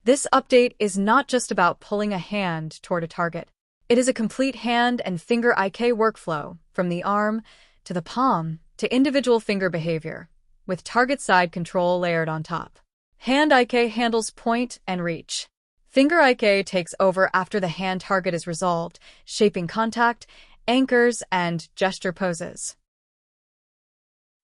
This update is not just about pulling a hand toward a target. It is a complete hand and finger IK workflow, from the arm to the palm to individual finger behavior, with target side control layered on top. Hand IK handles point and reach. Finger IK takes over after the hand target is resolved, shaping contact, anchors, and gesture poses.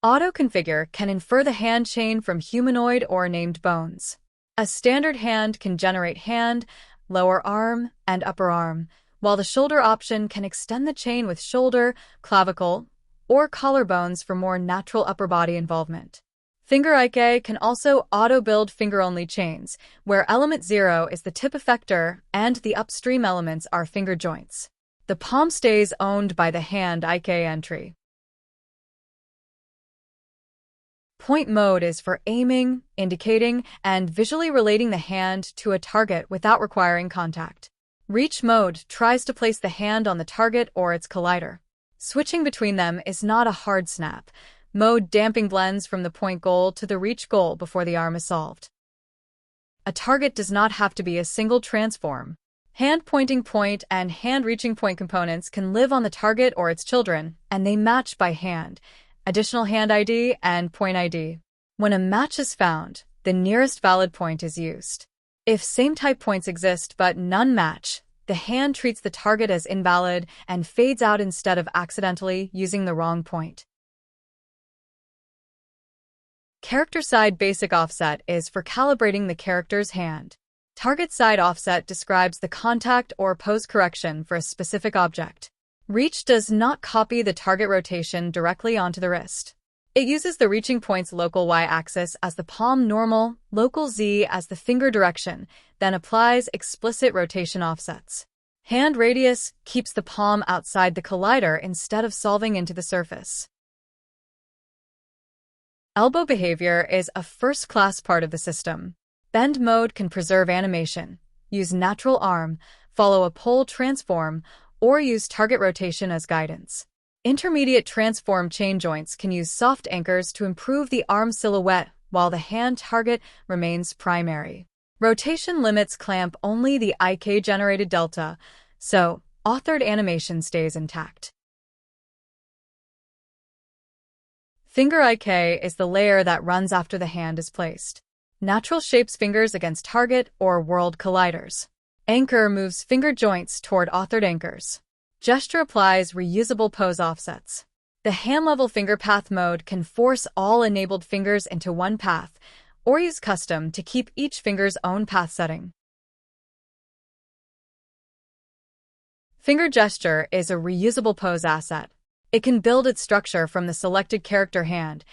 Auto-configure can infer the hand chain from humanoid or named bones. A standard hand can generate hand, lower arm, and upper arm, while the shoulder option can extend the chain with shoulder, clavicle, or collarbones for more natural upper body involvement. Finger IK can also auto-build finger-only chains, where element 0 is the tip effector and the upstream elements are finger joints. The palm stays owned by the hand IK entry. Point mode is for aiming, indicating, and visually relating the hand to a target without requiring contact. Reach mode tries to place the hand on the target or its collider. Switching between them is not a hard snap. Mode damping blends from the point goal to the reach goal before the arm is solved. A target does not have to be a single transform. Hand-pointing point and hand-reaching point components can live on the target or its children, and they match by hand, additional hand ID, and point ID. When a match is found, the nearest valid point is used. If same-type points exist but none match, the hand treats the target as invalid and fades out instead of accidentally using the wrong point. Character side basic offset is for calibrating the character's hand. Target side offset describes the contact or pose correction for a specific object. Reach does not copy the target rotation directly onto the wrist. It uses the reaching point's local y-axis as the palm normal, local z as the finger direction, then applies explicit rotation offsets. Hand radius keeps the palm outside the collider instead of solving into the surface. Elbow behavior is a first-class part of the system. Bend mode can preserve animation, use natural arm, follow a pole transform, or use target rotation as guidance. Intermediate transform chain joints can use soft anchors to improve the arm silhouette while the hand target remains primary. Rotation limits clamp only the IK-generated delta, so authored animation stays intact. Finger IK is the layer that runs after the hand is placed. Natural shapes fingers against target or world colliders. Anchor moves finger joints toward authored anchors. Gesture applies reusable pose offsets. The hand-level finger path mode can force all enabled fingers into one path, or use custom to keep each finger's own path setting. Finger gesture is a reusable pose asset. It can build its structure from the selected character hand,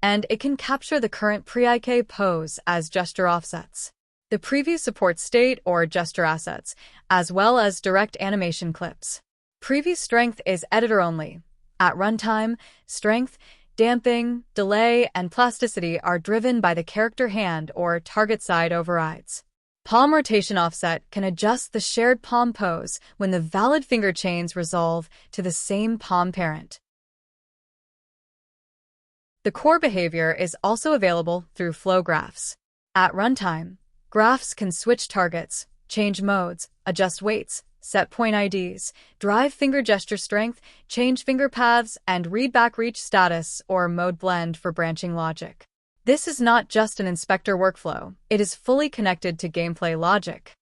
and it can capture the current pre-IK pose as gesture offsets. The preview supports state or gesture assets, as well as direct animation clips. Preview strength is editor-only. At runtime, strength, damping, delay, and plasticity are driven by the character hand or target side overrides. Palm rotation offset can adjust the shared palm pose when the valid finger chains resolve to the same palm parent. The core behavior is also available through flow graphs. At runtime, graphs can switch targets, change modes, adjust weights, set point IDs, drive finger gesture strength, change finger paths, and read back reach status or mode blend for branching logic. This is not just an inspector workflow, it is fully connected to gameplay logic.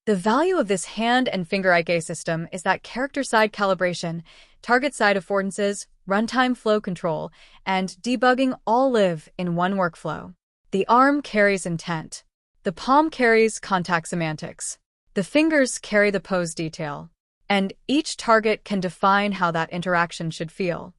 The value of this hand and finger IK system is that character-side calibration, target-side affordances, runtime flow control, and debugging all live in one workflow. The arm carries intent. The palm carries contact semantics. The fingers carry the pose detail. And each target can define how that interaction should feel.